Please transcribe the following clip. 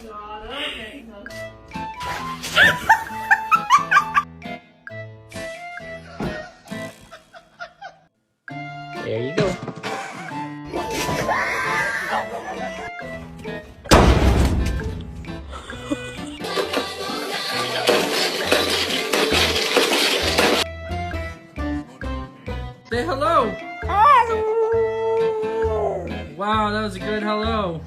God. Okay. There you go. Say hello. Wow, that was a good hello.